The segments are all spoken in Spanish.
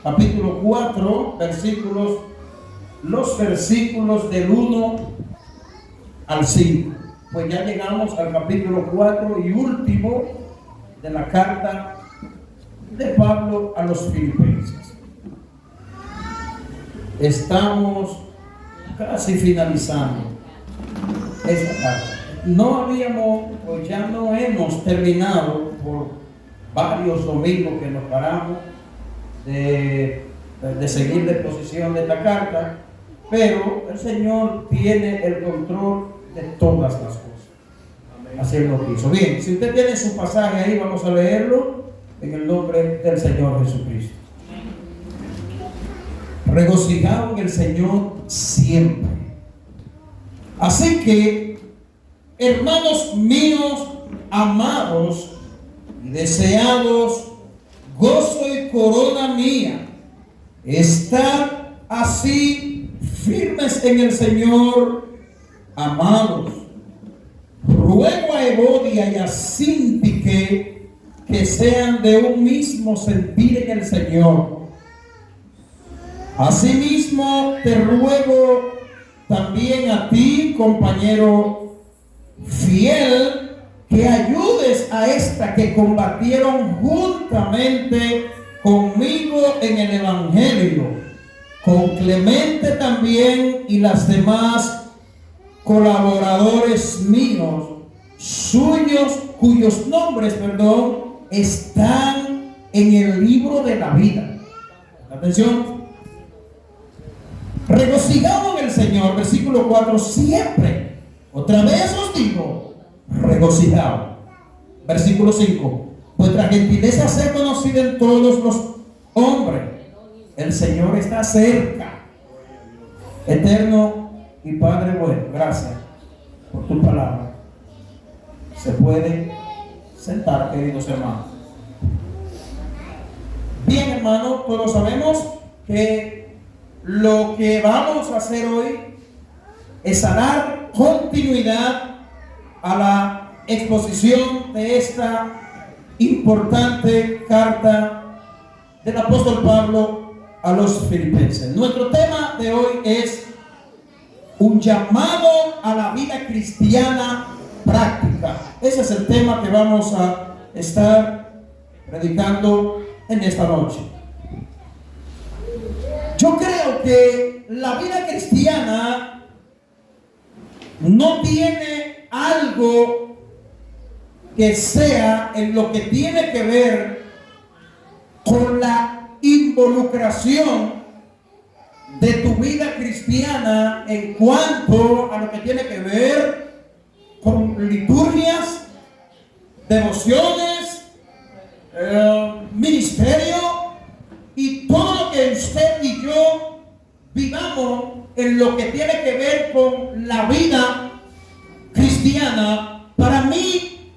capítulo 4, los versículos del 1 al 5. Pues ya llegamos al capítulo 4 y último de la carta de Pablo a los Filipenses. Estamos casi finalizando esta carta. Ya no hemos terminado por varios domingos que nos paramos de seguir la exposición de esta carta, pero el Señor tiene el control de todas las cosas. Así Él lo quiso. Bien, si usted tiene su pasaje ahí, vamos a leerlo en el nombre del Señor Jesucristo. Regocijaos en el Señor siempre. Así que, hermanos míos, amados y deseados, gozo y corona mía, estad así firmes en el Señor, amados. Ruego a Evodia y a Síntique que sean de un mismo sentir en el Señor. Asimismo te ruego también a ti, compañero fiel, que ayudes a esta que combatieron juntamente conmigo en el Evangelio, con Clemente también y las demás colaboradores míos, suyos, cuyos nombres, están en el libro de la vida. Atención. Regocijaos en el Señor, versículo 4, siempre. Otra vez os digo, regocijaos. Versículo 5, vuestra gentileza sea conocida en todos los hombres. El Señor está cerca. Eterno y Padre bueno, gracias por tu palabra. Se puede sentar, queridos hermanos. Bien, hermanos, todos sabemos que lo que vamos a hacer hoy es a dar continuidad a la exposición de esta importante carta del apóstol Pablo a los Filipenses. Nuestro tema de hoy es un llamado a la vida cristiana práctica. Ese es el tema que vamos a estar predicando en esta noche. Yo creo que la vida cristiana no tiene algo que sea en lo que tiene que ver con la involucración de tu vida cristiana en cuanto a lo que tiene que ver con liturgias, devociones, ministerio y todo lo que usted y yo vivamos en lo que tiene que ver con la vida cristiana. Para mí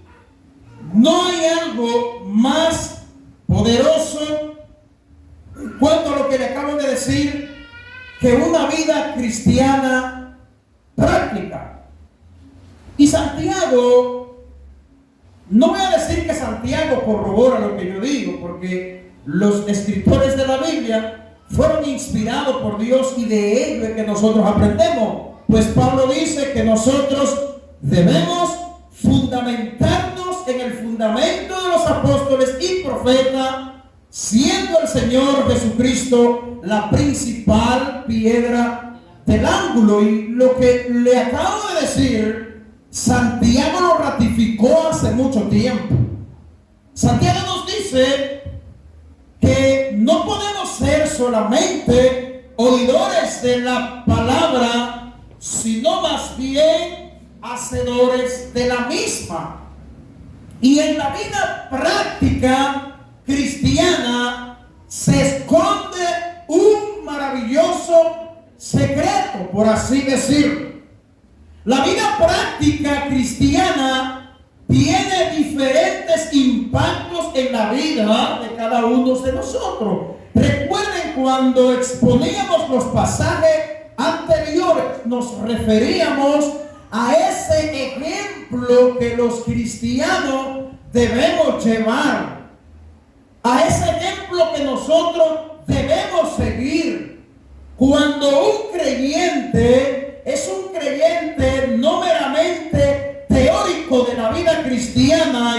no hay algo más poderoso en cuanto a lo que le acabo de decir que una vida cristiana práctica. Y Santiago, no voy a decir que Santiago corrobora lo que yo digo, porque los escritores de la Biblia fueron inspirados por Dios y de ello es que nosotros aprendemos. Pues Pablo dice que nosotros debemos fundamentarnos en el fundamento de los apóstoles y profetas, siendo el Señor Jesucristo la principal piedra del ángulo. Y lo que le acabo de decir, Santiago lo ratificó hace mucho tiempo. Santiago nos dice que no podemos ser solamente oidores de la palabra, sino más bien hacedores de la misma. Y en la vida práctica cristiana se esconde un maravilloso secreto, por así decirlo. La vida práctica cristiana tiene diferentes impactos en la vida de cada uno de nosotros. Recuerden cuando exponíamos los pasajes anteriores, nos referíamos a ese ejemplo que los cristianos debemos llevar, a ese ejemplo que nosotros debemos Cuando un creyente es un creyente no meramente teórico de la vida cristiana,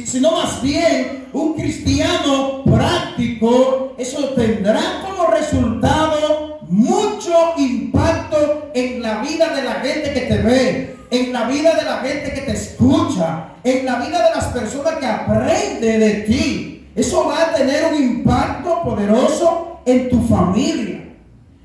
sino más bien un cristiano práctico, eso tendrá como resultado mucho impacto en la vida de la gente que te ve, en la vida de la gente que te escucha, en la vida de las personas que aprenden de ti. Eso va a tener un impacto poderoso en tu familia.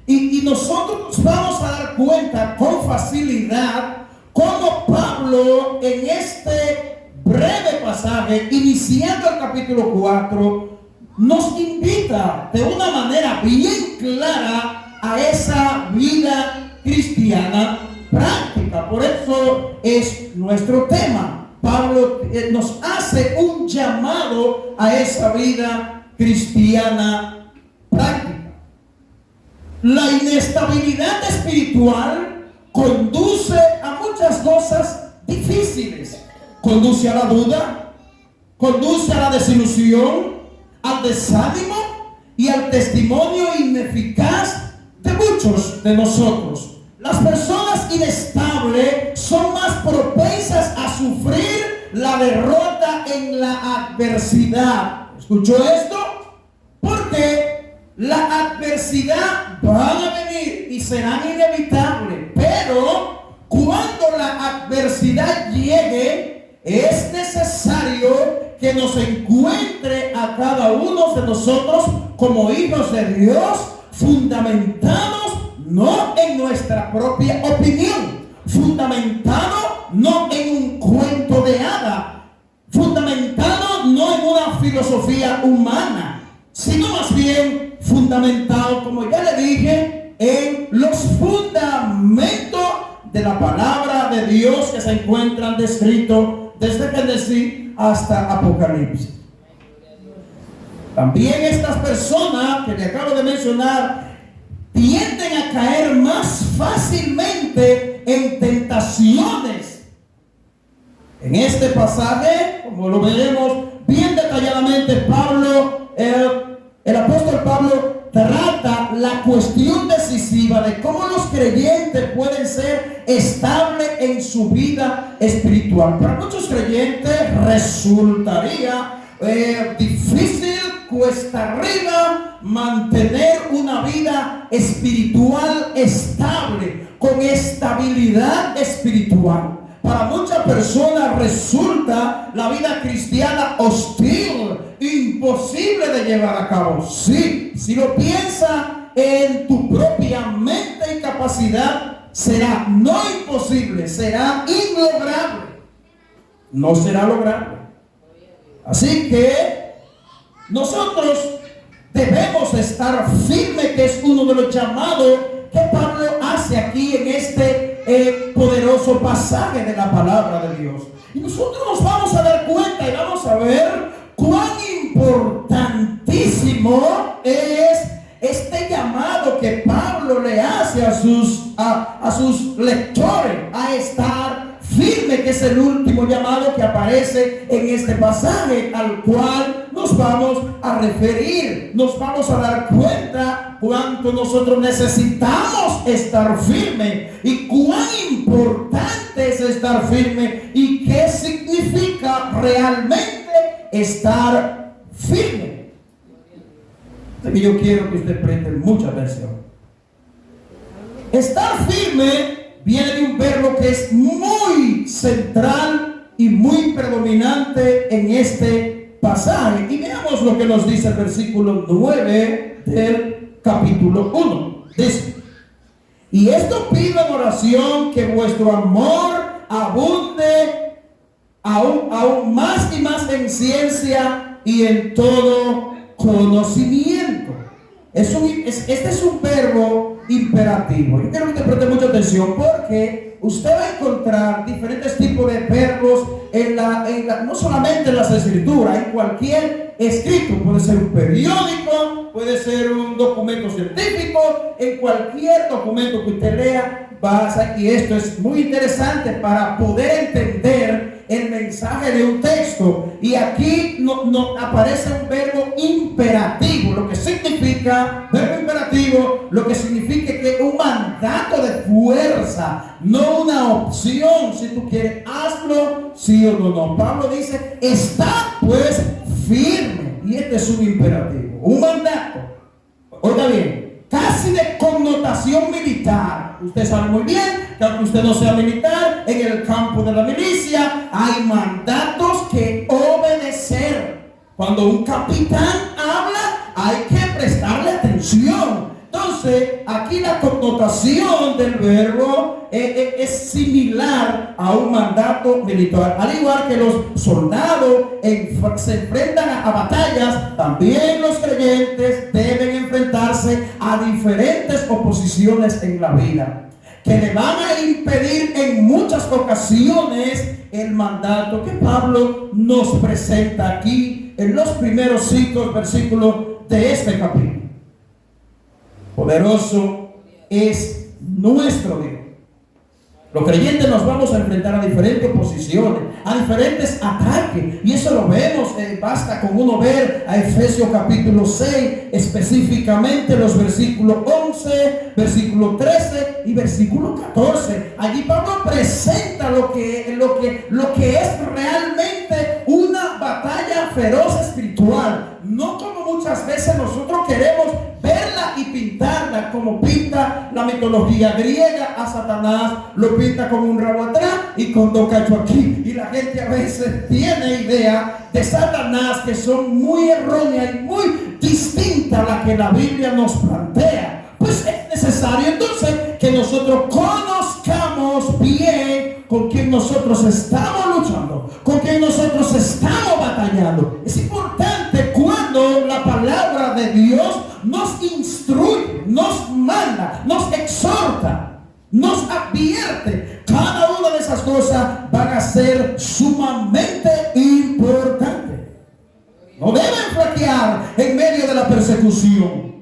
Y nosotros nos vamos a dar cuenta con facilidad cómo Pablo en este breve pasaje, iniciando el capítulo 4, nos invita de una manera bien clara a esa vida cristiana práctica. Por eso es nuestro tema. Pablo nos hace un llamado a esa vida cristiana práctica. La inestabilidad espiritual conduce a muchas cosas difíciles. Conduce a la duda, conduce a la desilusión, al desánimo y al testimonio ineficaz de muchos de nosotros. Las personas inestables son más propensas a sufrir la derrota en la adversidad. ¿Escuchó esto? Porque la adversidad van a venir y serán inevitables, pero cuando la adversidad llegue, es necesario que nos encuentre a cada uno de nosotros como hijos de Dios, fundamentados no en nuestra propia opinión, fundamentado no en un cuento de hada, fundamentado no en una filosofía humana, sino más bien fundamentado, como ya le dije, en los fundamentos de la palabra de Dios que se encuentran descritos desde Génesis hasta Apocalipsis. También estas personas que le acabo de mencionar tienden a caer más fácilmente en tentaciones. En este pasaje, como lo veremos bien detalladamente, Pablo, el apóstol Pablo trata la cuestión decisiva de cómo los creyentes pueden ser estables en su vida espiritual. Para muchos creyentes resultaría difícil, cuesta arriba, mantener una vida espiritual estable, con estabilidad espiritual. Para muchas personas resulta la vida cristiana hostil, imposible de llevar a cabo. Sí, si lo piensa en tu propia mente y capacidad, será no imposible, será inlograble. No será lograble. Así que nosotros debemos estar firmes, que es uno de los llamados que Pablo hace aquí en este poderoso pasaje de la palabra de Dios. Y nosotros nos vamos a dar cuenta y vamos a ver cuán importantísimo es este llamado que Pablo le hace a sus lectores a estar firme, que es el último llamado que aparece en este pasaje al cual nos vamos a referir. Nos vamos a dar cuenta cuánto nosotros necesitamos estar firme y cuán importante es estar firme y qué significa realmente estar firme. Así que yo quiero que usted preste mucha atención. Estar firme viene de un verbo que es muy central y muy predominante en este pasaje. Y veamos lo que nos dice el versículo 9 del capítulo 1. Dice: y esto pido en oración, que vuestro amor abunde aún más y más en ciencia y en todo conocimiento. Este es un verbo imperativo. Yo quiero que te preste mucha atención, porque usted va a encontrar diferentes tipos de verbos no solamente en las escrituras, en cualquier escrito. Puede ser un periódico, puede ser un documento científico, en cualquier documento que usted lea, y esto es muy interesante para poder entender el mensaje de un texto. Y aquí no aparece un verbo imperativo. Lo que significa verbo imperativo lo que significa que un mandato de fuerza, no una opción. Si tú quieres, hazlo, sí o no. Pablo dice, está pues firme. Y este es un imperativo, un mandato. Oiga bien, casi de connotación militar. Usted sabe muy bien que aunque usted no sea militar, en el campo de la milicia hay mandatos que obedecer. Cuando un capitán habla, hay que prestarle atención. Entonces, aquí la connotación del verbo es similar a un mandato militar. Al igual que los soldados se enfrentan a batallas, también los creyentes deben enfrentarse a diferentes oposiciones en la vida, que le van a impedir en muchas ocasiones el mandato que Pablo nos presenta aquí en los primeros 5 versículos de este capítulo. Poderoso es nuestro Dios. Los creyentes nos vamos a enfrentar a diferentes oposiciones, a diferentes ataques, y eso lo vemos, basta con uno ver a Efesios capítulo 6, específicamente los versículos 11, versículo 13 y versículo 14. Allí Pablo presenta lo que es realmente una batalla feroz espiritual, no como muchas veces nosotros queremos verla y pintarla como pinta la mitología griega. A Satanás lo pinta con un rabo atrás y con 2 cachos aquí, y la gente a veces tiene idea de Satanás que son muy erróneas y muy distintas a la que la Biblia nos plantea. Pues es necesario entonces que nosotros conozcamos bien con quién nosotros estamos luchando, con quién nosotros estamos batallando. Es importante cuando la palabra de Dios nos instruye, nos manda, nos exhorta, nos advierte. Cada una de esas cosas van a ser sumamente importantes. No deben flaquear en medio de la persecución.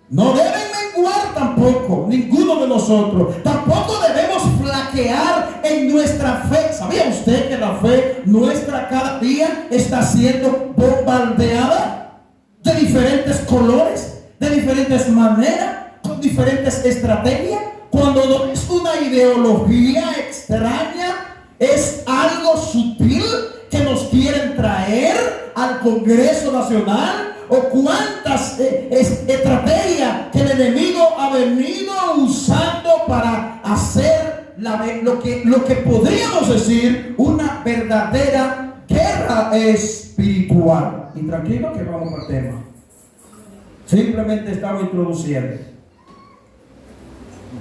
No deben menguar tampoco ninguno de nosotros. Tampoco debemos flaquear en nuestra fe. ¿Sabía usted que la fe nuestra cada día está siendo bombardeada de diferentes colores, de diferentes maneras, con diferentes estrategias? Cuando no es una ideología extraña, es algo sutil que nos quieren traer al Congreso Nacional. O cuántas estrategias que el enemigo ha venido usando para hacer lo que podríamos decir una verdadera guerra espiritual. Y tranquilo que vamos al tema. Simplemente estamos introduciendo.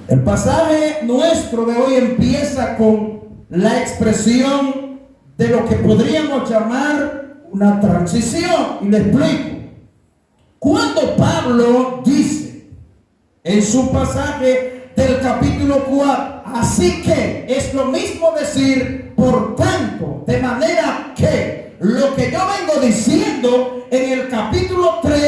El pasaje nuestro de hoy empieza con la expresión de lo que podríamos llamar una transición. Y le explico. Cuando Pablo dice en su pasaje del capítulo 4, así que es lo mismo decir por tanto, de manera que lo que yo vengo diciendo en el capítulo 3,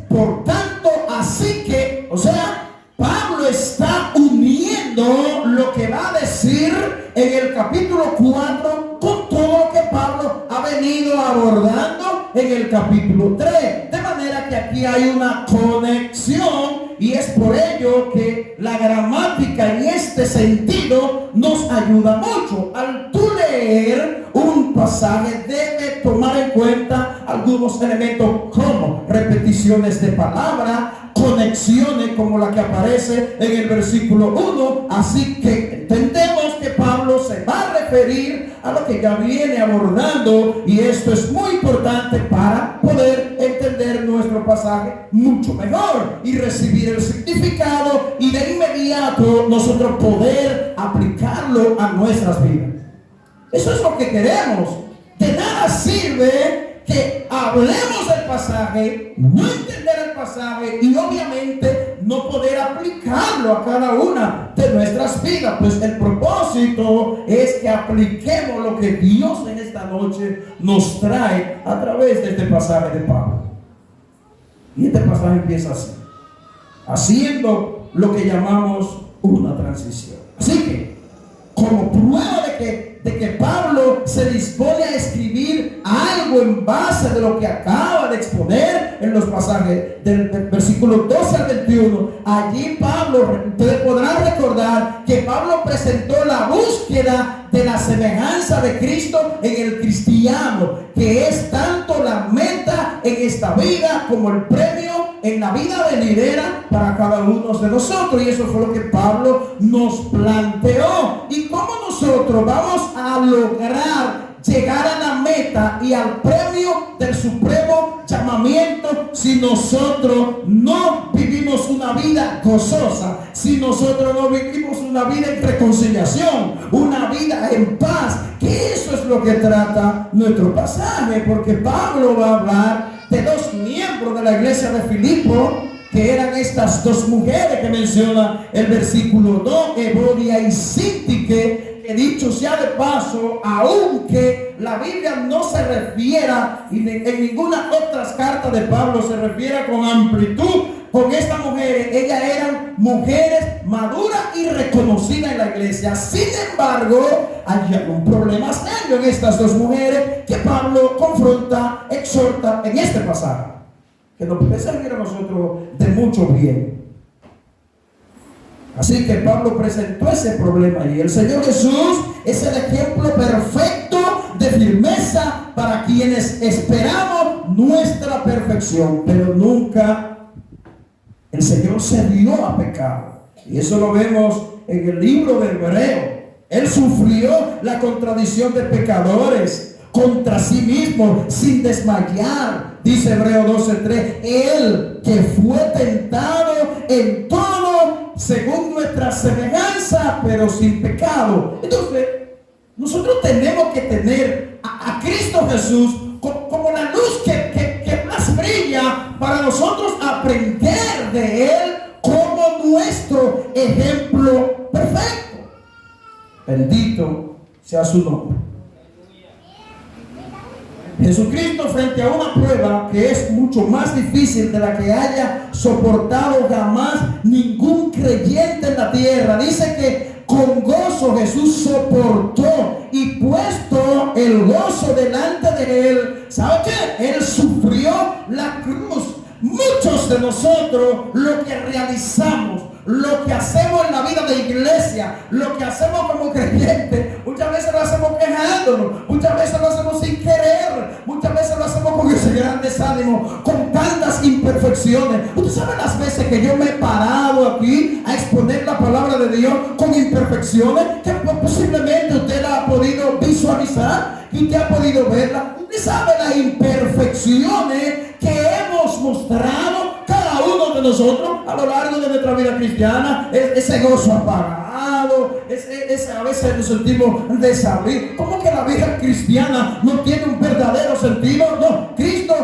por tanto, así que, o sea, Pablo está uniendo lo que va a decir en el capítulo 4 con todo lo que Pablo ha venido abordando en el capítulo 3. De manera que aquí hay una conexión, y es por ello que la gramática en este sentido nos ayuda mucho. Al tú leer un pasaje debe tomar en cuenta algunos elementos como repeticiones de palabra, conexiones como la que aparece en el versículo 1. Así que entendemos que Pablo se va a referir a lo que ya viene abordando, y esto es muy importante para poder entender nuestro pasaje mucho mejor y recibir el significado, y de inmediato nosotros poder aplicarlo a nuestras vidas. Eso es lo que queremos. De nada sirve que hablemos del pasaje, no entender el pasaje y obviamente no poder aplicarlo a cada una de nuestras vidas. Pues el propósito es que apliquemos lo que Dios en esta noche nos trae a través de este pasaje de Pablo. Y este pasaje empieza así, haciendo lo que llamamos una transición. Así que, como prueba de de que Pablo se dispone a escribir algo en base de lo que acaba de exponer en los pasajes del versículo 12 al 21. Allí Pablo, ustedes podrán recordar que Pablo presentó la búsqueda de la semejanza de Cristo en el cristiano, que es tanto la meta en esta vida como el premio en la vida venidera para cada uno de nosotros. Y eso fue lo que Pablo nos planteó. ¿Y cómo nosotros vamos a lograr llegar a la meta y al premio del supremo llamamiento si nosotros no vivimos una vida gozosa, si nosotros no vivimos una vida en reconciliación, una vida en paz? Que eso es lo que trata nuestro pasaje, porque Pablo va a hablar de dos miembros de la iglesia de Filipo, que eran estas dos mujeres que menciona el versículo 2, Evodia y Síntique. Que dicho sea de paso, aunque la Biblia no se refiera, y en ninguna otra carta de Pablo se refiera con amplitud con estas mujeres, ellas eran mujeres maduras y reconocidas en la iglesia. Sin embargo, hay algún problema serio en estas dos mujeres que Pablo confronta, exhorta en este pasaje, que nos puede servir a nosotros de mucho bien. Así que Pablo presentó ese problema y el Señor Jesús es el ejemplo perfecto de firmeza para quienes esperamos nuestra perfección, pero nunca el Señor se dio a pecado. Y eso lo vemos en el libro de Hebreo. Él sufrió la contradicción de pecadores contra sí mismo sin desmayar. Dice Hebreo 12:3, Él que fue tentado en todo según nuestra semejanza, pero sin pecado. Entonces, nosotros tenemos que tener a Cristo Jesús como la luz que más brilla para nosotros aprender de Él como nuestro ejemplo perfecto. Bendito sea su nombre. Jesucristo, frente a una prueba que es mucho más difícil de la que haya soportado jamás ningún creyente en la tierra, dice que con gozo Jesús soportó y puesto el gozo delante de Él, ¿sabe qué? Él sufrió la cruz. Muchos de nosotros lo que realizamos, lo que hacemos en la vida de iglesia, lo que hacemos como creyentes, muchas veces lo hacemos quejándonos, muchas veces lo hacemos sin querer, muchas veces lo hacemos con ese gran desánimo, con tantas imperfecciones. Usted sabe las veces que yo me he parado aquí a exponer la palabra de Dios con imperfecciones que posiblemente usted la ha podido visualizar, que usted ha podido verla. Usted sabe las imperfecciones que hemos mostrado cada uno de nosotros a lo largo de nuestra vida cristiana. Ese gozo apagado, a veces nos sentimos desabridos. ¿Cómo que la vida cristiana no tiene un verdadero sentido? No, Cristo,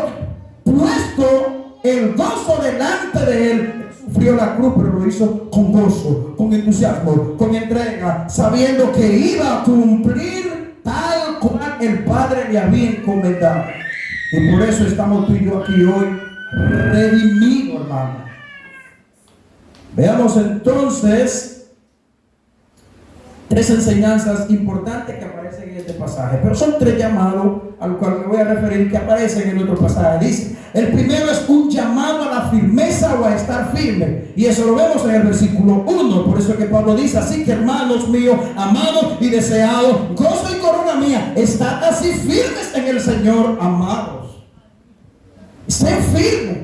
puesto el gozo delante de Él, sufrió la cruz, pero lo hizo con gozo, con entusiasmo, con entrega, sabiendo que iba a cumplir tal cual el Padre le había encomendado. Y por eso estamos tú y yo aquí hoy, redimidos, hermano. Veamos entonces tres enseñanzas importantes que aparecen en este pasaje, pero son tres llamados al cual me voy a referir que aparecen en otro pasaje. Dice, el primero es un llamado a la firmeza o a estar firme, y eso lo vemos en el versículo 1. Por eso es que Pablo dice, así que hermanos míos, amados y deseados, gozo y corona mía, estad así firmes en el Señor, amados. Estén firmes.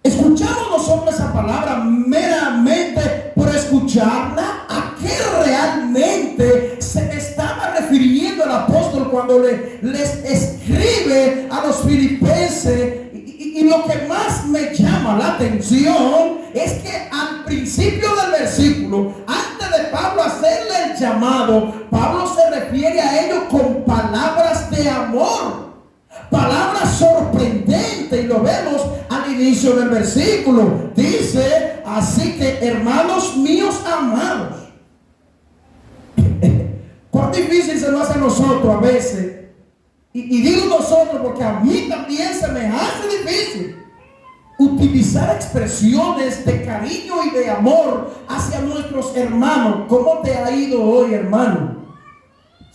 ¿Escuchamos nosotros esa palabra meramente por escucharla? ¿A qué realmente se estaba refiriendo el apóstol cuando les escribe a los filipenses? Y lo que más me llama la atención es que al principio del versículo, antes de Pablo hacerle el llamado, Pablo se refiere a ellos con palabras de amor. Palabra sorprendente, y lo vemos al inicio del versículo. Dice, así que hermanos míos amados. Cuán difícil se nos hace a nosotros a veces, y digo nosotros porque a mí también se me hace difícil utilizar expresiones de cariño y de amor hacia nuestros hermanos. ¿Cómo te ha ido hoy, hermano?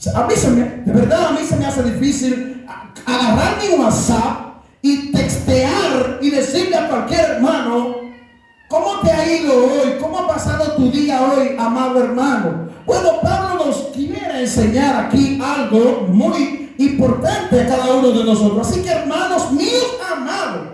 De verdad, a mí se me hace difícil agarrar mi WhatsApp y textear y decirle a cualquier hermano: ¿cómo te ha ido hoy? ¿Cómo ha pasado tu día hoy, amado hermano? Bueno, Pablo nos quiere enseñar aquí algo muy importante a cada uno de nosotros. Así que, hermanos míos amados,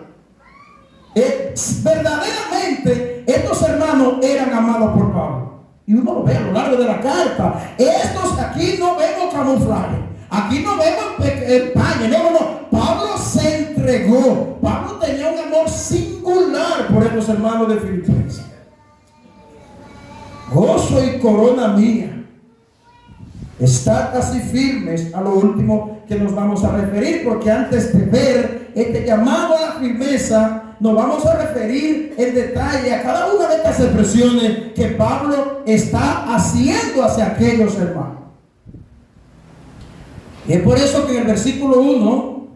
verdaderamente estos hermanos eran amados por Pablo. Y uno lo ve a lo largo de la carta. Estos aquí no vemos camuflaje. Aquí no vemos empañe. No. Pablo se entregó. Pablo tenía un amor singular por estos hermanos de Filipenses. Gozo y corona mía. Estad así firmes, a lo último que nos vamos a referir, porque antes de ver este llamado a la firmeza, nos vamos a referir en detalle a cada una de estas expresiones que Pablo está haciendo hacia aquellos hermanos. Y es por eso que en el versículo 1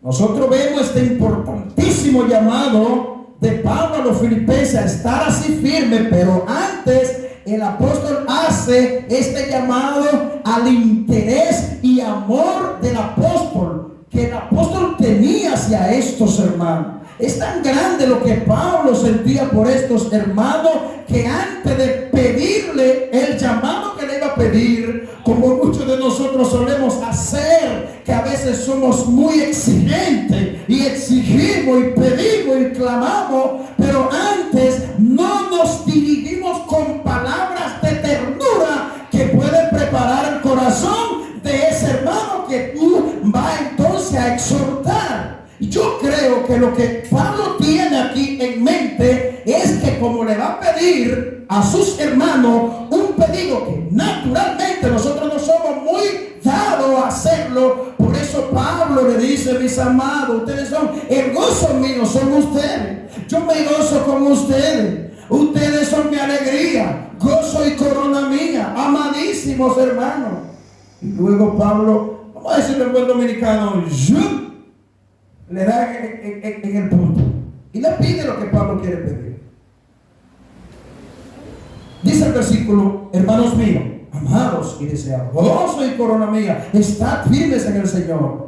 nosotros vemos este importantísimo llamado de Pablo a los filipenses a estar así firme, pero antes el apóstol hace este llamado al interés y amor del apóstol, que el apóstol tenía hacia estos hermanos. Es tan grande lo que Pablo sentía por estos hermanos, que antes de pedirle el llamado que le iba a pedir, como muchos de nosotros solemos hacer, que a veces somos muy exigentes y exigimos y pedimos y clamamos, pero antes no nos dirigimos con palabras de ternura que pueden preparar el corazón de ese hermano que tú vas entonces a exhortar. Y yo creo que lo que Pablo tiene aquí en mente es que, como le va a pedir a sus hermanos un pedido que naturalmente nosotros no somos muy dados a hacerlo, por eso Pablo le dice: mis amados, ustedes son el gozo mío, son ustedes. Yo me gozo con ustedes. Ustedes son mi alegría, gozo y corona mía, amadísimos hermanos. Y luego Pablo, vamos a decirlo en buen dominicano, le da en el punto y le pide lo que Pablo quiere pedir. Dice el versículo: hermanos míos, amados y deseados, gozo y corona mía, estad firmes en el Señor.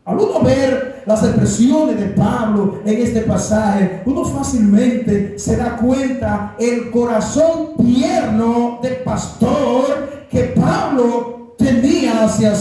Al uno ver las expresiones de Pablo en este pasaje, uno fácilmente se da cuenta el corazón tierno del pastor que Pablo tenía hacia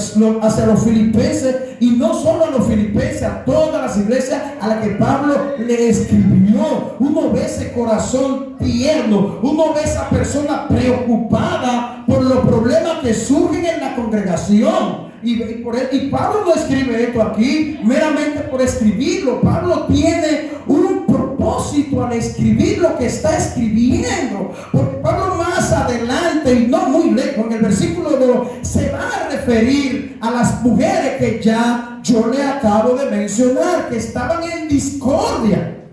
los filipenses, y no solo a los filipenses, a todas las iglesias a las que Pablo le escribió. Uno ve ese corazón tierno, uno ve esa persona preocupada por los problemas que surgen en la congregación. Y Pablo no escribe esto aquí meramente por escribirlo. Pablo tiene un propósito al escribir lo que está escribiendo, porque Pablo más adelante, y no muy lejos, en el versículo 2 se va a referir a las mujeres que ya yo le acabo de mencionar, que estaban en discordia.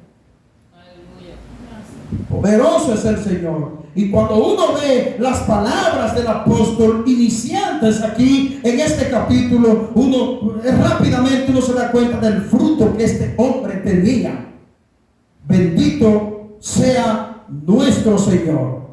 Poderoso es el Señor. Y cuando uno ve las palabras del apóstol iniciantes aquí en este capítulo, rápidamente uno se da cuenta del fruto que este hombre tenía. Bendito sea nuestro Señor.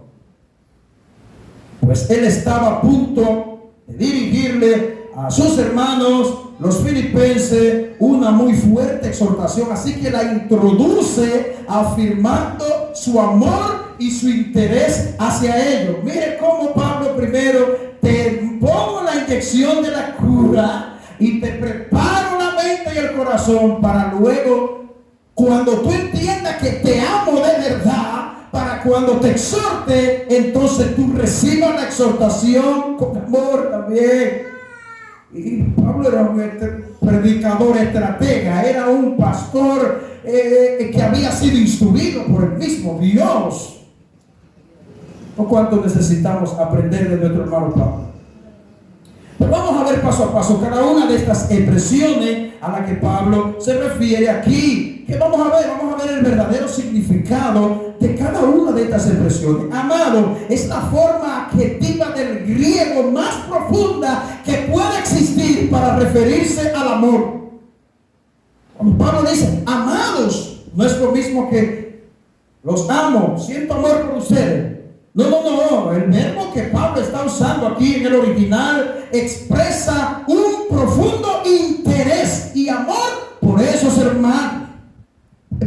Pues él estaba a punto de dirigirle a sus hermanos, los filipenses, una muy fuerte exhortación. Así que la introduce afirmando su amor y su interés hacia ellos. Mire cómo Pablo primero te pongo la inyección de la cura y te preparo la mente y el corazón para luego, cuando tú entiendas que te amo de verdad, para cuando te exhorte, entonces tú recibas la exhortación con amor también. Y Pablo era un predicador estratega, era un pastor que había sido instruido por el mismo Dios. ¿O cuánto necesitamos aprender de nuestro hermano Pablo? Pero vamos a ver paso a paso cada una de estas expresiones a las que Pablo se refiere aquí. ¿Qué vamos a ver? Vamos a ver el verdadero significado de cada una de estas expresiones. Amado es la forma adjetiva del griego más profunda que puede existir para referirse al amor. Cuando Pablo dice amados, no es lo mismo que los amo, siento amor por ustedes. No. El verbo que Pablo está usando aquí en el original expresa un profundo interés y amor por esos hermanos.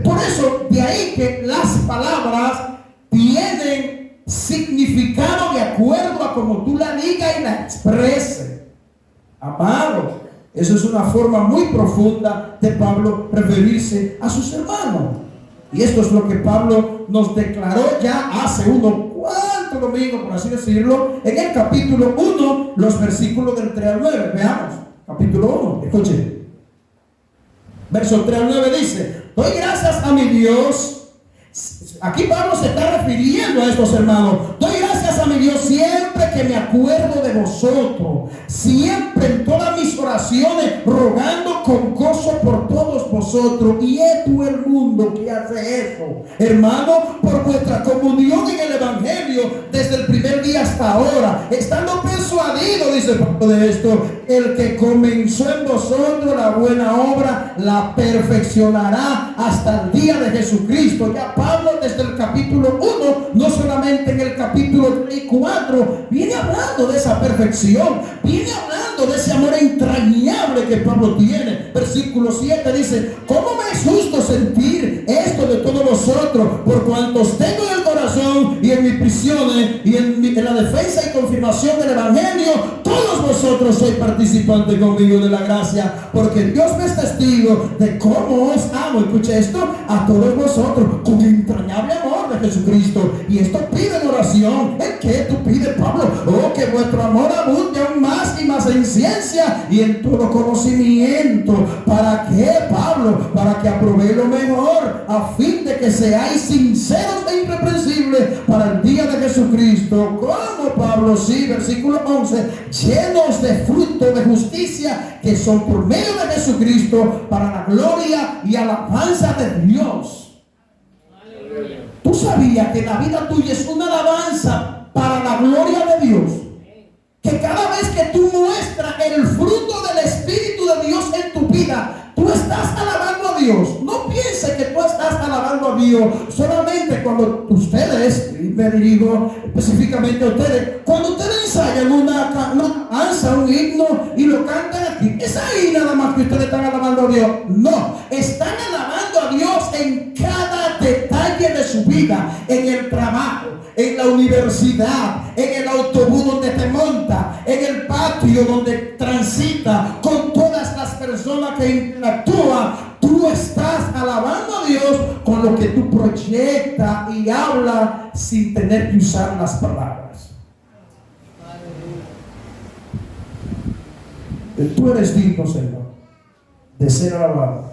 Por eso, de ahí que las palabras tienen significado de acuerdo a como tú la digas y la expreses. Amado, eso es una forma muy profunda de Pablo referirse a sus hermanos. Y esto es lo que Pablo nos declaró ya hace unos cuantos domingos, por así decirlo, en el capítulo 1, los versículos del 3 al 9. Veamos, capítulo 1, escuchen. Verso 3 al 9 dice: doy gracias a mi Dios. Aquí Pablo se está refiriendo a estos hermanos. Doy gracias a mi Dios siempre que me acuerdo de vosotros, siempre en todas mis oraciones, rogando con gozo por todos vosotros. Y es tú el mundo que hace eso, hermano, por vuestra comunión en el Evangelio desde el primer día hasta ahora, estando persuadido, dice Pablo, de esto: el que comenzó en vosotros la buena obra la perfeccionará hasta el día de Jesucristo. Ya Pablo desde el capítulo 1, no solamente en el capítulo 3 y 4, viene hablando de esa perfección, viene hablando de ese amor entrañable que Pablo tiene. Versículo 7 dice: ¿cómo me es justo sentir esto de todos vosotros, por cuantos tengo en el corazón y en mis prisiones y en la defensa y confirmación del Evangelio? Todos vosotros sois participantes conmigo de la gracia, porque Dios me es testigo de cómo os amo. Escuche esto: a todos vosotros con entrañable amor de Jesucristo. Y esto pide en oración. ¿En qué tú pides, Pablo? Oh, que vuestro amor abunde aún más y más en ciencia y en todo conocimiento. ¿Para qué, Pablo? Para que aprobéis lo mejor, a fin de que seáis sinceros e irreprensibles para el día de Jesucristo. ¿Cómo, Pablo? Sí, versículo 11: llenos de fruto de justicia que son por medio de Jesucristo para la gloria y alabanza de Dios. ¿Tú sabías que la vida tuya es una alabanza para la gloria de Dios? Que cada vez que tú muestras el fruto del Espíritu de Dios en tu vida, tú estás alabando a Dios. No pienses que tú estás alabando a Dios solamente cuando ustedes, y me dirijo específicamente a ustedes, cuando ustedes ensayan una alabanza, un himno y lo cantan aquí. Es ahí nada más que ustedes están alabando a Dios. No, están alabando a Dios en cada detalle de su vida, en el trabajo, en la universidad, en el autobús donde te monta, en el patio donde transita, con todas las personas que interactúan. Tú estás alabando a Dios con lo que tú proyectas y hablas sin tener que usar las palabras. Tú eres digno, Señor, de ser alabado.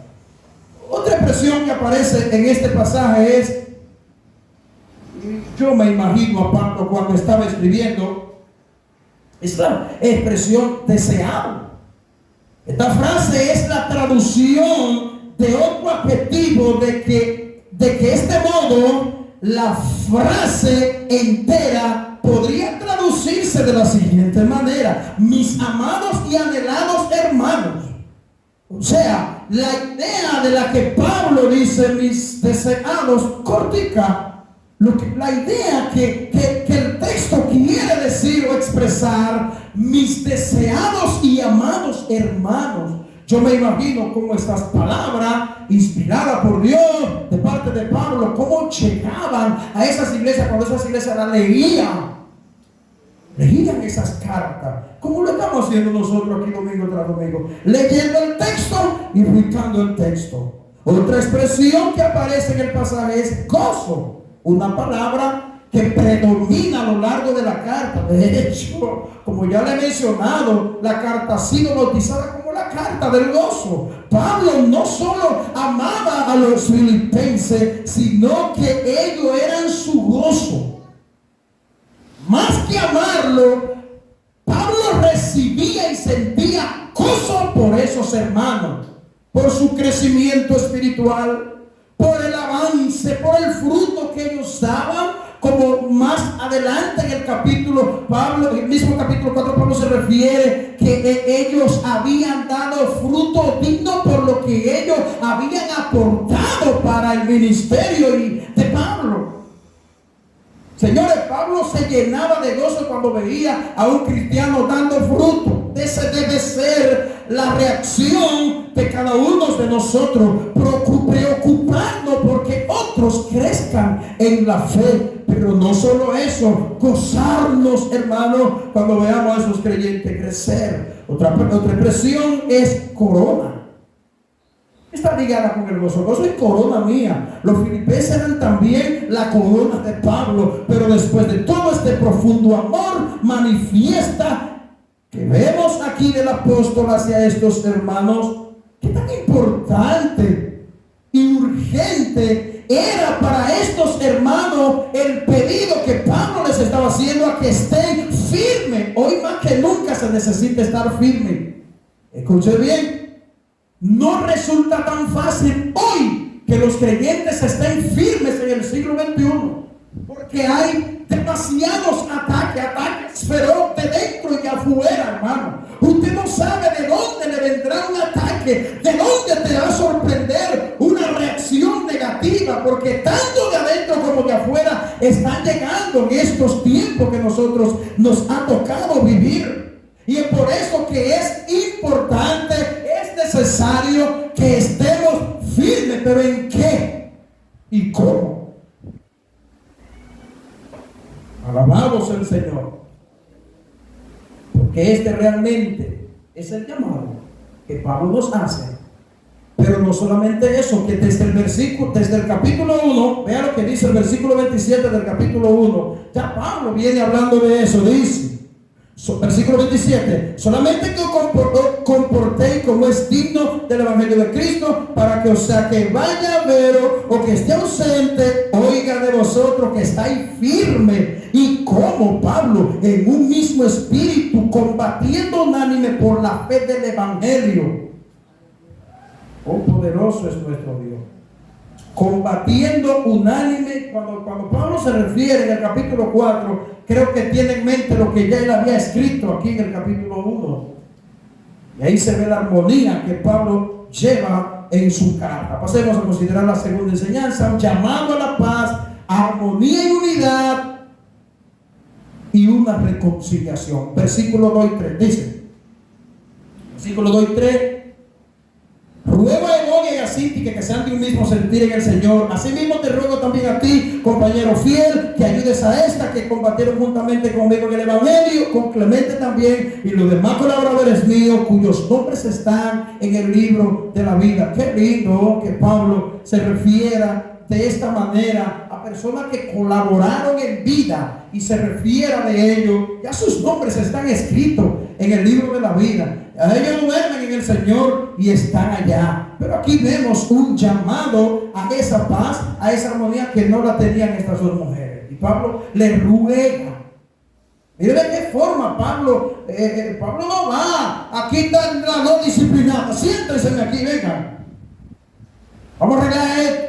Otra expresión que aparece en este pasaje es, yo me imagino a Pablo cuando estaba escribiendo, es la expresión deseado. Esta frase es la traducción de otro adjetivo de que este modo la frase entera podría traducirse de la siguiente manera: mis amados y anhelados hermanos. O sea, la idea de la que Pablo dice mis deseados cortica, la idea que el texto quiere decir o expresar: mis deseados y amados hermanos. Yo me imagino cómo estas palabras, inspiradas por Dios de parte de Pablo, cómo llegaban a esas iglesias cuando esas iglesias las leían esas cartas, como lo estamos haciendo nosotros aquí domingo tras domingo, leyendo el texto y ubicando el texto. Otra expresión que aparece en el pasaje es gozo, una palabra que predomina a lo largo de la carta. De hecho, como ya le he mencionado, la carta ha sido bautizada como la carta del gozo. Pablo no solo amaba a los filipenses, sino que ellos eran su gozo. Más que amarlo, Pablo recibía y sentía gozo por esos hermanos, por su crecimiento espiritual, por el avance, por el fruto que ellos daban. Como más adelante en el capítulo, el mismo capítulo 4, Pablo se refiere que ellos habían dado fruto digno por lo que ellos habían aportado para el ministerio de Pablo. Señores, Pablo se llenaba de gozo cuando veía a un cristiano dando fruto. Esa debe ser la reacción de cada uno de nosotros, preocuparnos porque otros crezcan en la fe. Pero no solo eso, gozarnos, hermanos, cuando veamos a esos creyentes crecer. Otra expresión es corona. Está ligada con el gozo. Gozo es corona mía. Los filipenses eran también la corona de Pablo. Pero después de todo este profundo amor, manifiesta que vemos aquí del apóstol hacia estos hermanos, que tan importante y urgente era para estos hermanos el pedido que Pablo les estaba haciendo a que estén firmes. Hoy más que nunca se necesita estar firme. Escuche bien. No resulta tan fácil hoy que los creyentes estén firmes en el siglo XXI, porque hay demasiados ataques feroz de dentro y de afuera, hermano. Usted no sabe de dónde le vendrá un ataque, de dónde te va a sorprender una reacción negativa, porque tanto de adentro como de afuera están llegando en estos tiempos que nosotros nos ha tocado vivir. Y es por eso que es importante, es necesario que estemos firmes. ¿Pero en qué y cómo? Alabamos al Señor, porque este realmente es el llamado que Pablo nos hace. Pero no solamente eso, que desde el capítulo 1, vea lo que dice el versículo 27 del capítulo 1. Ya Pablo viene hablando de eso. Dice, versículo 27, solamente que os comportéis como es digno del evangelio de Cristo, para que, o sea, que vaya a veros o que esté ausente, oiga de vosotros que estáis firmes. Y como Pablo, en un mismo espíritu, combatiendo unánime por la fe del evangelio. Oh, poderoso es nuestro Dios. Combatiendo unánime. Cuando Pablo se refiere en el capítulo 4, creo que tiene en mente lo que ya él había escrito aquí en el capítulo 1. Y ahí se ve la armonía que Pablo lleva en su carta. Pasemos a considerar la segunda enseñanza: un llamado a la paz, armonía y unidad y una reconciliación. Versículo 2 y 3 dice, versículo 2 y 3: ruego a Evodia y a Síntique que sean de un mismo sentir en el Señor. Asimismo te ruego también a ti, compañero fiel, que ayudes a esta que combatieron juntamente conmigo en el Evangelio, con Clemente también y los demás colaboradores míos, cuyos nombres están en el libro de la vida. Qué lindo que Pablo se refiera de esta manera a personas que colaboraron en vida y se refiera de ellos. Ya sus nombres están escritos en el libro de la vida. Ellos duermen en el Señor y están allá. Pero aquí vemos un llamado a esa paz, a esa armonía que no la tenían estas dos mujeres. Y Pablo le ruega. Mire de qué forma Pablo no va. Aquí está la no disciplinada. Siéntense aquí, vengan. Vamos a arreglar esto.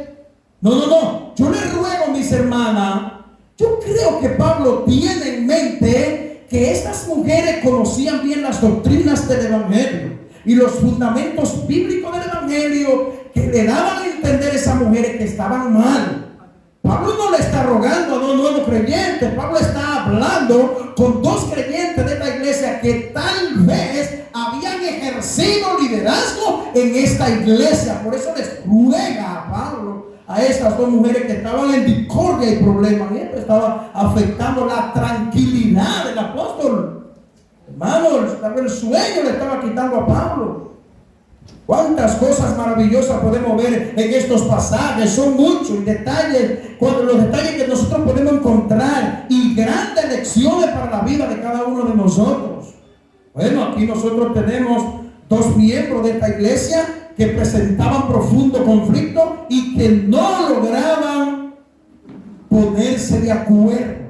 No. Yo les ruego, mis hermanas. Yo creo que Pablo tiene en mente que estas mujeres conocían bien las doctrinas del Evangelio y los fundamentos bíblicos del Evangelio, que le daban a entender a esas mujeres que estaban mal. Pablo no le está rogando a dos nuevos creyentes. Pablo está hablando con dos creyentes de esta iglesia que tal vez habían ejercido liderazgo en esta iglesia. Por eso les ruega a Pablo a estas dos mujeres que estaban en discordia y problemas. Y esto estaba afectando la tranquilidad del apóstol. Hermano, el sueño le estaba quitando a Pablo. Cuántas cosas maravillosas podemos ver en estos pasajes. Son muchos y detalles, los detalles que nosotros podemos encontrar, y grandes lecciones para la vida de cada uno de nosotros. Bueno, aquí nosotros tenemos dos miembros de esta iglesia que presentaban profundo conflicto y que no lograban ponerse de acuerdo.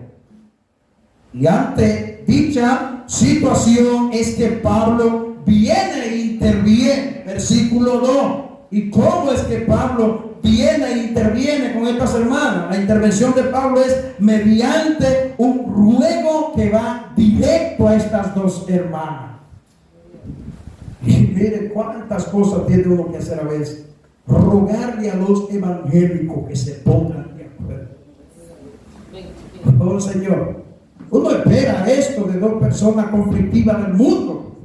Y ante dicha situación es que Pablo viene e interviene. Versículo 2. ¿Y cómo es que Pablo viene e interviene con estas hermanas? La intervención de Pablo es mediante un ruego que va directo a estas dos hermanas. Y mire cuántas cosas tiene uno que hacer a veces. Rogarle a los evangélicos que se pongan de acuerdo. Oh Señor, uno espera esto de dos personas conflictivas del mundo.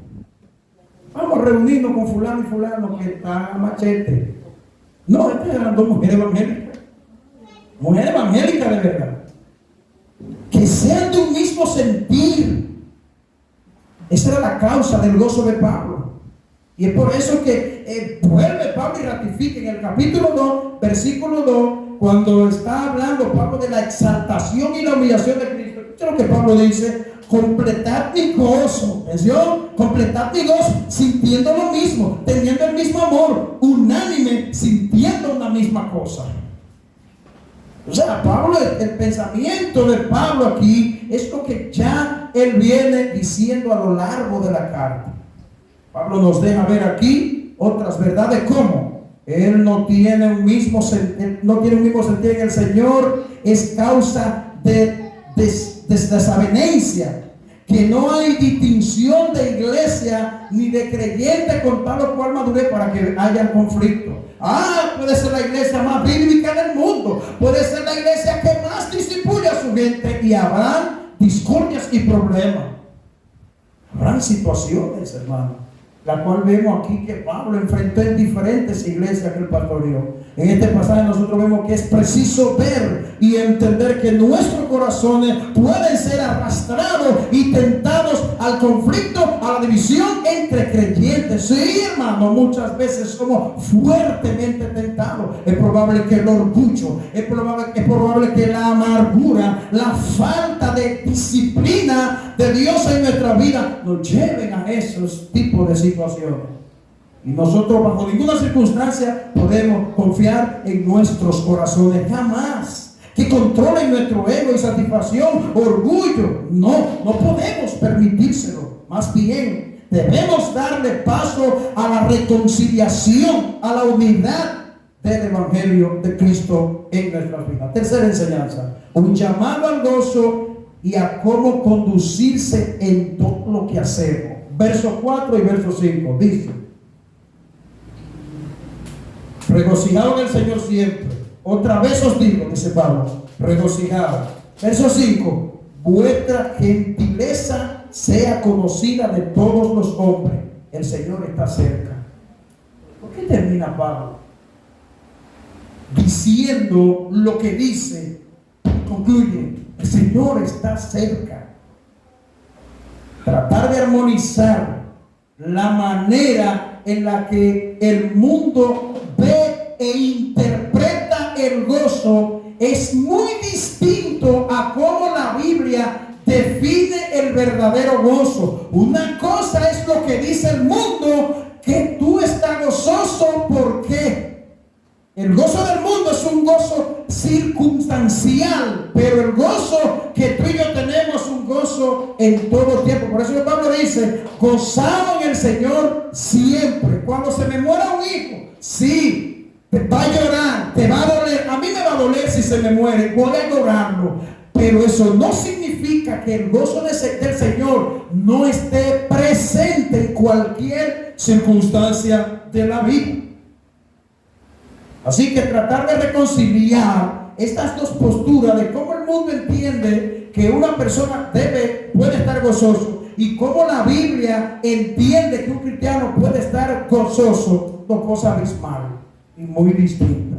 Vamos a reunirnos con fulano y fulano que está machete. No, estas eran dos mujeres evangélicas. Mujeres evangélicas de verdad. Que sean de un mismo sentir. Esa era la causa del gozo de Pablo. Y es por eso que vuelve Pablo y ratifica en el capítulo 2, versículo 2, cuando está hablando Pablo de la exaltación y la humillación de Cristo. Escucha lo que Pablo dice: completad mi gozo, ¿entendió? Completad mi gozo, sintiendo lo mismo, teniendo el mismo amor, unánime, sintiendo una misma cosa. O sea, Pablo, el pensamiento de Pablo aquí es lo que ya él viene diciendo a lo largo de la carta. Pablo nos deja ver aquí otras verdades, como él no tiene un mismo sentir en el Señor, es causa de desavenencia, que no hay distinción de iglesia ni de creyente con tal o cual madurez para que haya conflicto. Puede ser la iglesia más bíblica del mundo, puede ser la iglesia que más discipula a su gente, y habrán discordias y problemas, habrán situaciones, hermano, la cual vemos aquí que Pablo enfrentó en diferentes iglesias que él pastoreó. En este pasaje nosotros vemos que es preciso ver y entender que nuestros corazones pueden ser arrastrados y tentados al conflicto, a la división entre creyentes. Sí, hermano, muchas veces somos fuertemente tentados. Es probable que el orgullo, es probable que la amargura, la falta de disciplina de Dios en nuestra vida nos lleven a esos tipos de situaciones. Y nosotros bajo ninguna circunstancia podemos confiar en nuestros corazones, jamás. Que controlen nuestro ego y satisfacción, orgullo. No podemos permitírselo. Más bien, debemos darle paso a la reconciliación, a la unidad del Evangelio de Cristo en nuestras vidas. Tercera enseñanza: un llamado al gozo y a cómo conducirse en todo lo que hacemos. Verso 4 y verso 5 dice: regocijaos en el Señor siempre. Otra vez os digo, dice Pablo, regocijaos. Verso 5: vuestra gentileza sea conocida de todos los hombres. El Señor está cerca. ¿Por qué termina Pablo diciendo lo que dice? Concluye: el Señor está cerca. Tratar de armonizar la manera en la que el mundo ve e interpreta el gozo es muy distinto a cómo la Biblia define el verdadero gozo. Una cosa es lo que dice el mundo, que tú estás gozoso. ¿Por qué? El gozo del mundo es un gozo circunstancial, pero el gozo que tú y yo tenemos es un gozo en todo tiempo. Por eso Pablo dice: gozado en el Señor siempre. Cuando se me muera un hijo, sí, te va a llorar, te va a doler. A mí me va a doler si se me muere, voy a llorarlo. Pero eso no significa que el gozo del Señor no esté presente en cualquier circunstancia de la vida. Así que tratar de reconciliar estas dos posturas de cómo el mundo entiende que una persona puede estar gozoso y cómo la Biblia entiende que un cristiano puede estar gozoso, dos cosas abismales y muy distintas.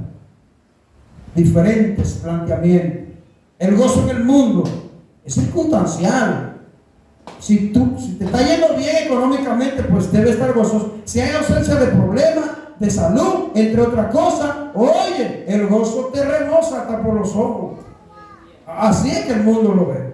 Diferentes planteamientos. El gozo en el mundo es circunstancial. Si te está yendo bien económicamente, pues debe estar gozoso. Si hay ausencia de problemas de salud, entre otras cosas, oye, el gozo te rebosa hasta por los ojos. Así es que el mundo lo ve.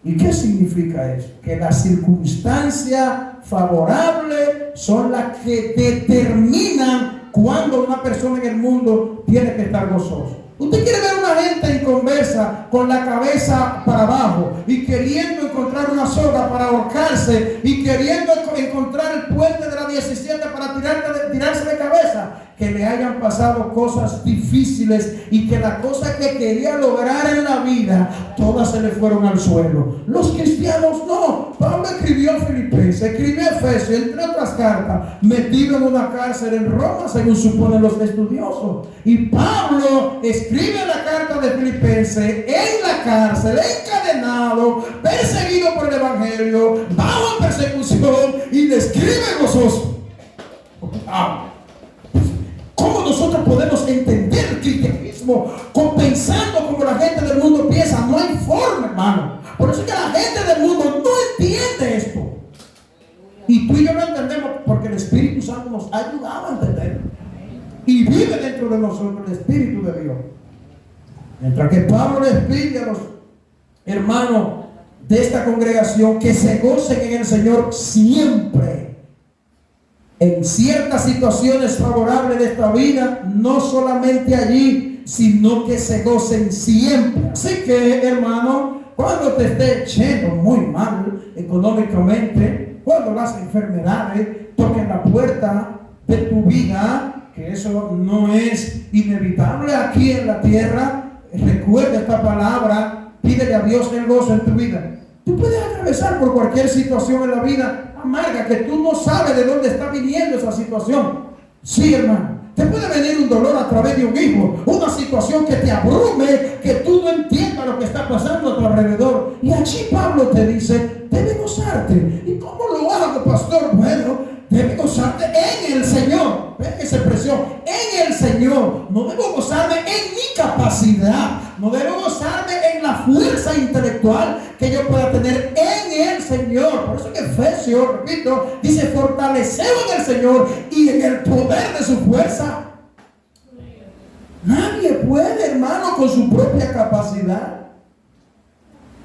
¿Y qué significa eso? Que las circunstancias favorables son las que determinan cuando una persona en el mundo tiene que estar gozoso. Usted quiere ver una gente en conversa con la cabeza para abajo y queriendo encontrar una soga para ahorcarse y queriendo encontrar el puente de la 17 para tirarse de cabeza, que le hayan pasado cosas difíciles y que las cosas que quería lograr en la vida todas se le fueron al suelo. Los cristianos no. Pablo Pablo escribió a Filipenses, escribió a Efesios, entre otras cartas, metido en una cárcel en Roma, según suponen los estudiosos. Y Pablo escribe la carta de Filipenses en la cárcel, encadenado, perseguido por el Evangelio, bajo persecución, y le escribe gozoso. ¿Cómo nosotros podemos entender el cristianismo pensando como la gente del mundo piensa? No hay forma, hermano. Por eso es que la gente del mundo no entiende esto. Y tú y yo lo entendemos porque el Espíritu Santo nos ha ayudado a entenderlo. Y vive dentro de nosotros el Espíritu de Dios. Mientras que Pablo les pide a los hermanos de esta congregación que se gocen en el Señor siempre. En ciertas situaciones favorables de esta vida, no solamente allí, sino que se gocen siempre. Así que, hermano, cuando te esté yendo muy mal económicamente, cuando las enfermedades toquen la puerta de tu vida, que eso no es inevitable aquí en la tierra, recuerda esta palabra, pídele a Dios el gozo en tu vida. Tú puedes atravesar por cualquier situación en la vida amarga que tú no sabes de dónde está viniendo esa situación. Sí, hermano. Te puede venir un dolor a través de un hijo, una situación que te abrume, que tú no entiendas lo que está pasando a tu alrededor. Y allí Pablo te dice, debe gozarte. ¿Y cómo lo hago, pastor? Bueno, debe gozarte en el Señor. ¿Ven esa expresión? En el Señor. No debo gozarme en mi capacidad. No debo gozarme en la fuerza intelectual que yo pueda tener en el Señor. Por eso que Efesios, repito, dice, fortalecemos en el Señor y en el poder de su fuerza. Nadie puede, hermano, con su propia capacidad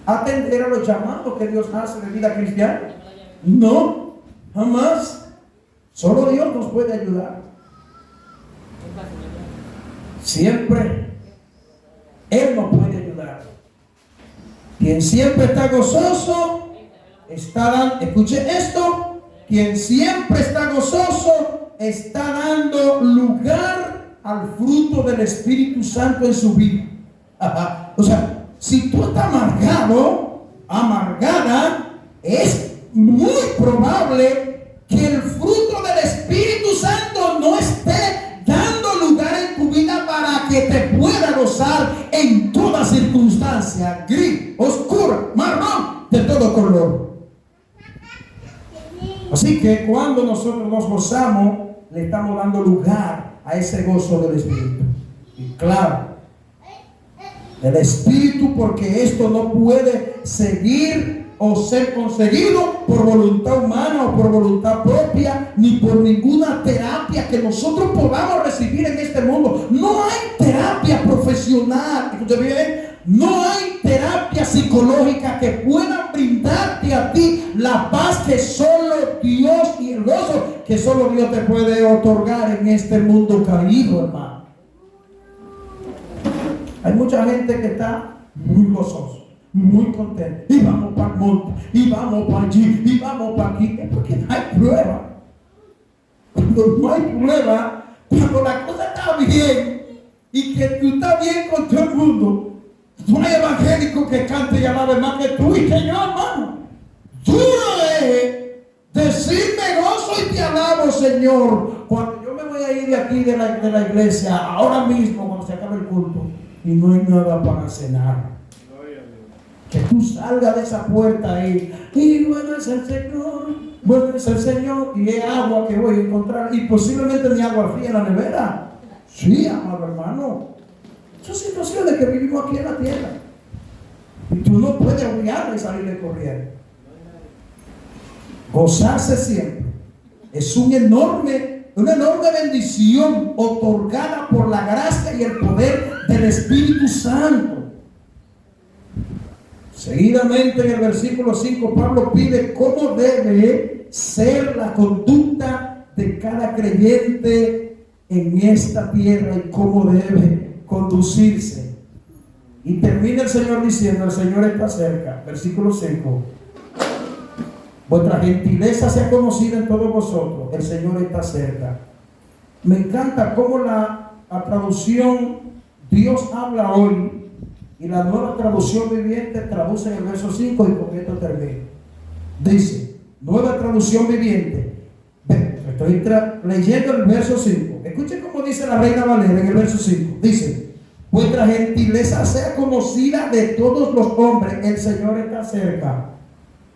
atender a los llamados que Dios hace de vida cristiana. No, jamás. Solo Dios nos puede ayudar. Siempre Él nos puede ayudar. Quien siempre está gozoso, está dando, escuche esto, quien siempre está gozoso, está dando lugar al fruto del Espíritu Santo en su vida. O sea, si tú estás amargado, amargada, es muy probable que el fruto del Espíritu Santo no esté dando lugar en tu vida para que te pueda gozar en toda circunstancia, gris, oscura, marrón, de todo color. Así que cuando nosotros nos gozamos, le estamos dando lugar a ese gozo del Espíritu. Y claro, el Espíritu, porque esto no puede seguir o ser conseguido por voluntad humana o por voluntad propia, ni por ninguna terapia que nosotros podamos recibir en este mundo. No hay terapia profesional, escuche bien, no hay terapia psicológica que pueda brindarte a ti la paz que solo Dios y el gozo que solo Dios te puede otorgar en este mundo caído, hermano. Hay mucha gente que está muy gozosa, muy contento, y vamos para el monte, y vamos para allí, y vamos para aquí. Es porque no hay prueba. Cuando no hay prueba, cuando la cosa está bien y que tú estás bien con todo el mundo, no hay evangélico que cante y alabe más que tú y que yo, hermano. Duro es decirme gozo y te alabo, Señor, cuando yo me voy a ir de aquí de la iglesia ahora mismo, cuando se acabe el culto, y no hay nada para cenar. Que tú salgas de esa puerta ahí y bueno es el Señor, bueno es el Señor, y es agua que voy a encontrar, y posiblemente ni agua fría en la nevera. Sí, amado hermano, son situaciones que vivimos aquí en la tierra y tú no puedes obligarle y salirle corriendo. Gozarse siempre es una enorme bendición otorgada por la gracia y el poder del Espíritu Santo. Seguidamente en el versículo 5 Pablo pide cómo debe ser la conducta de cada creyente en esta tierra y cómo debe conducirse. Y termina el Señor diciendo, el Señor está cerca. Versículo 5. Vuestra gentileza sea conocida en todos vosotros. El Señor está cerca. Me encanta cómo la traducción Dios habla hoy y la Nueva Traducción Viviente traduce en el verso 5 y con esto termino. Dice, Nueva Traducción Viviente. Estoy leyendo el verso 5. Escuchen cómo dice la Reina Valera en el verso 5. Dice, vuestra gentileza sea conocida de todos los hombres, el Señor está cerca.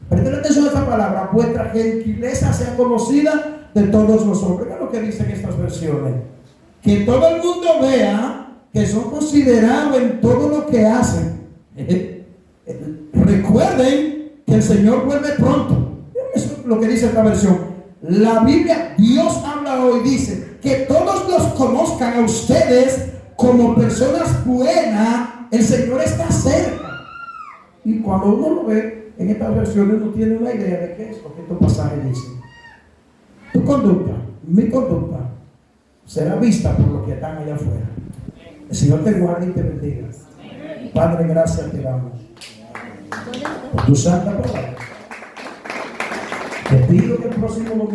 Presten atención a esta palabra, vuestra gentileza sea conocida de todos los hombres. ¿Qué es lo que dicen estas versiones? Que todo el mundo vea que son considerados en todo lo que hacen. Recuerden que el Señor vuelve pronto. Eso es lo que dice esta versión. La Biblia, Dios habla hoy, dice que todos los conozcan a ustedes como personas buenas. El Señor está cerca. Y cuando uno lo ve en estas versiones, no tiene una idea de qué es lo que estos pasajes dicen. Tu conducta, mi conducta, será vista por los que están allá afuera. El Señor te guarde y te bendiga. Padre, gracias te damos por tu santa palabra. Te pido que el próximo domingo